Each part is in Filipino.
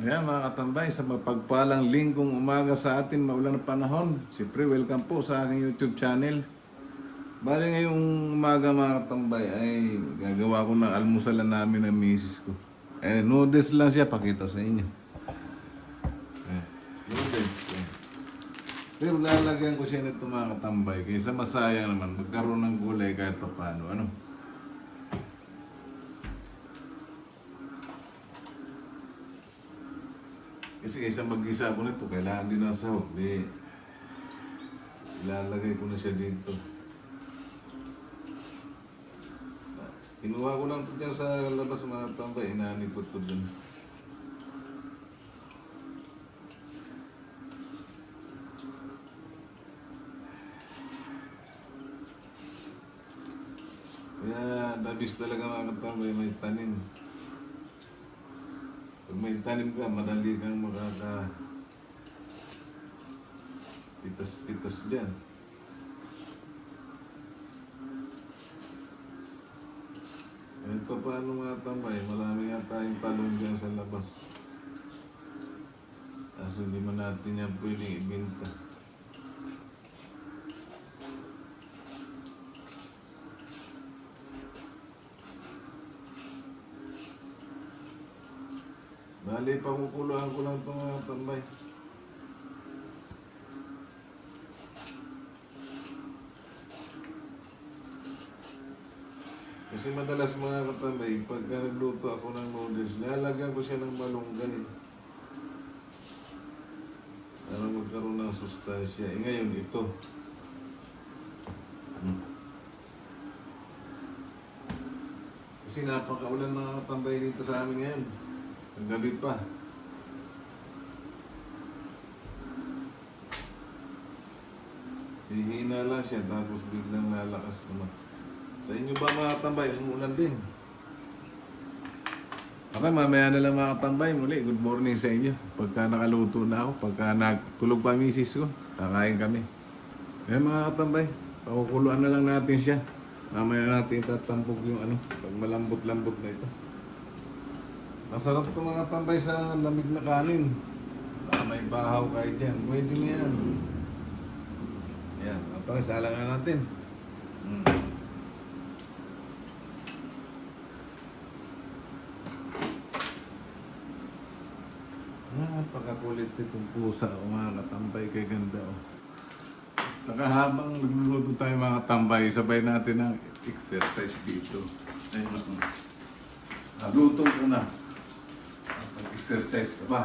Ayan mga katambay, sa mapagpalang linggong umaga sa atin, maulan na panahon. Siyempre, welcome po sa aking YouTube channel. Bali ngayong umaga mga katambay ay gagawa ko ng almusalan namin ng misis ko. Noodles lang siya, pakita sa inyo. Noodles. Pero lalagyan ko siya nito mga katambay, kaysa masayang naman, magkaroon ng gulay kahit pa paano. Ano? Kasi kaysa mag-isa ako nito, kailangan din ng sahog. Di, ilalagay ko na siya dito. Kinuha ko lang ito dyan sa labas mga tambay. Inaanib ko ito dyan. Kaya dabis talaga mga tambay, may tanim. Pag may tanim ka, madali kang pitas-pitas dyan. Kahit pa paano mga tambay, marami nga tayong talong dyan sa labas. Kaso hindi man natin yan pwedeng ibenta. Bali, pamukuluhan ko lang ito mga tambay. Kasi madalas mga katambay, pagka nagluto ako ng noodles, lalagyan ko siya ng malunggay. Para magkaroon ng sustansya. Ngayon, ito. Kasi napakaulan mga katambay dito sa amin ngayon. Ang gabi pa. Hihina lang siya, tapos biglang lalakas naman. Sa inyo ba mga tambay, umulan din? Okay, mamaya na lang mga tambay. Muli, good morning sa inyo. Pagka nakaluto na ako, pagka nagtulog pa misis ko, kakain kami. Eh mga tambay, pakukuluan na lang natin siya. Mamaya na natin tatampog yung pag malambot-lambot na ito. Masarap ito mga tambay sa lamig na kanin. Baka may bahaw kayo dyan. Pwede na yan. Ayan, pakisalang na natin. Napakakulit itong pusa o mga katambay kay ganda o. Saka habang nagluluto tayo mga katambay, sabay natin ang exercise dito. Ayun ako. Naluto ko na. Mag-exercise ka ba?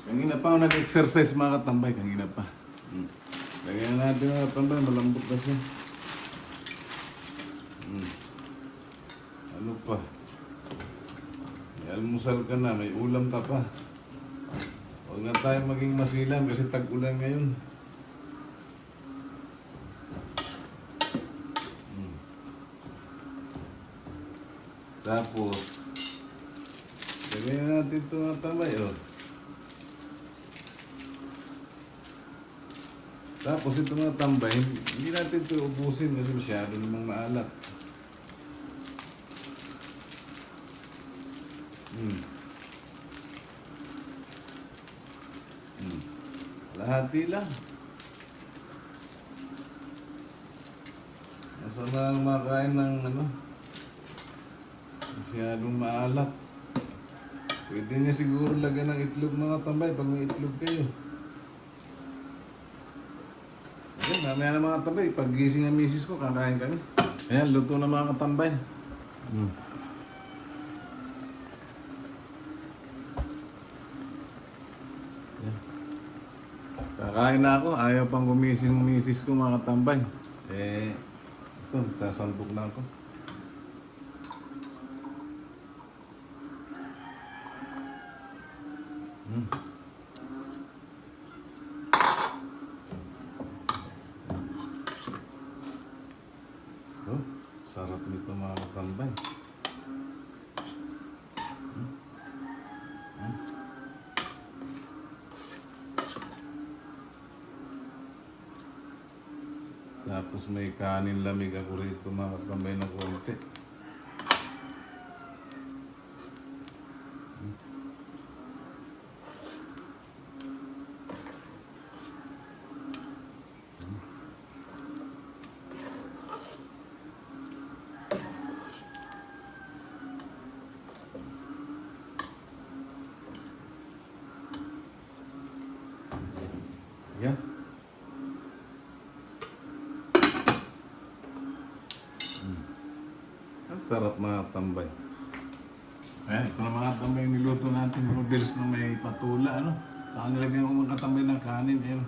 Kanina pa ako nag-exercise mga katambay, kanina pa. Lagyan natin mga katambay, malambot na siya. Ano pa? May almusal ka na, may ulam ka pa. Huwag na tayo maging masilan kasi tag-ulan ngayon. Tapos, lagyan natin ito mga tambay, Tapos ito mga tambay, hindi natin ito ubusin kasi masyado namang maalat. Lahati lang. Masama ang makain ng masyadong maalat. Pwede niya siguro lagyan ng itlog mga tambay pag may itlog kayo. Ayan, mamaya na mga tambay. Pag gising ng misis ko, kakain kami. Ayan, luto na mga katambay. Kakain na ako. Ayaw pang gumising ng misis ko mga katambay. Ito, sasambok na ako. Sarap nito mga katambay. Tapos may kanin lamig ako rito mga katambay na konti. Yan. Ang sarap mga tambay. Ayan, ito na mga tambay yung niluto natin. Noodles na may patula, ano? Saka nilagyan ko mga tambay ng kanin, ayan.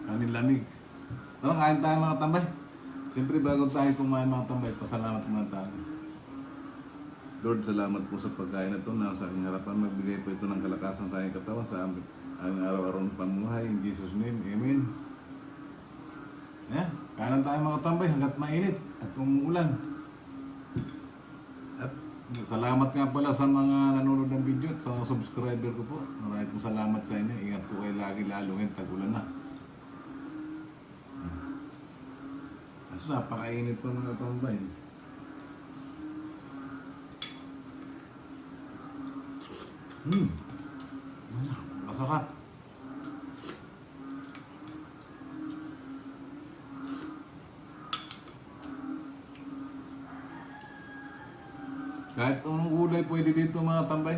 Kanin lamig. Tara, kain tayo mga tambay. Siyempre bago tayo kumain mga tambay, pasalamat muna tayo. Lord, salamat po sa pagkain na ito na sa aking harapan. Magbigay po ito ng kalakasan sa aking katawan sa aming araw-araw ng pamuhay. In Jesus' name, Amen. Ayan, kanan tayo mga tambay hanggat mainit at umuulan. At salamat nga pala sa mga nanonood ng video at sa mga subscriber ko po. Maraming po salamat sa inyo. Ingat po kayo lagi, lalo ngayon tag-ulan na. At napakainit po mga tambay. Masarap. Kahit anong gulay pwede dito mga tambay.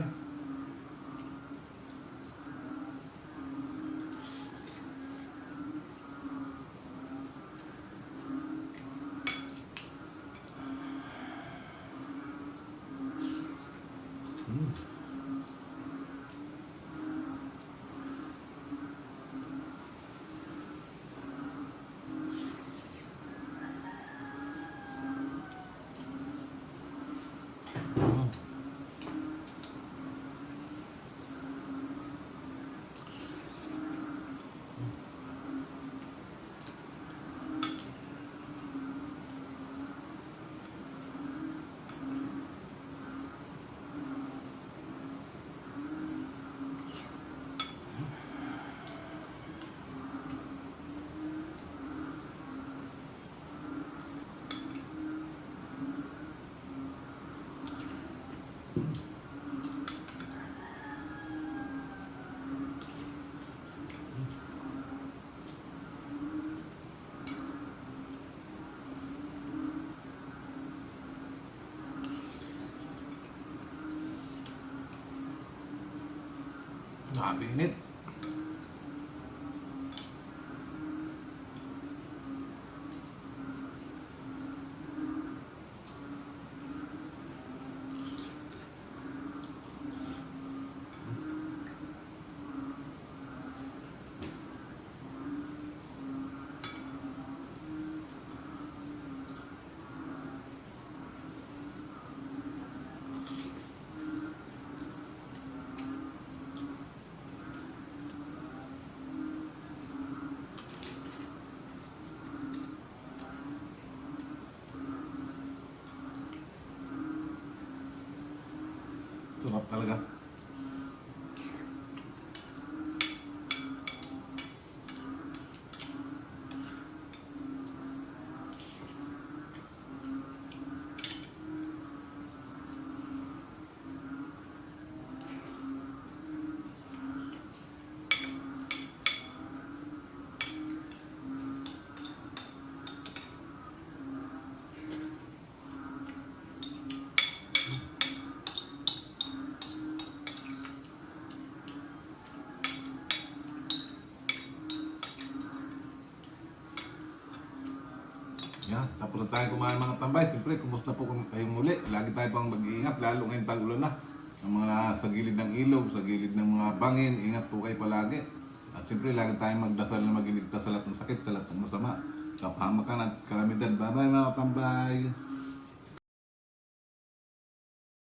Nakabinit. Sarap talaga. Yan, tapos na tayo kumain mga tambay. Siyempre, kumusta po kayong muli? Lagi tayo pang mag-iingat, lalo ngayon tag-ulan na. Ang mga sa gilid ng ilog, sa gilid ng mga bangin, ingat po kayo palagi. At siyempre, lagi tayong magdasal na magiligtas sa lahat ng sakit, sa lahat ng masama, kapahamakan at kalamidad. Bye-bye mga tambay!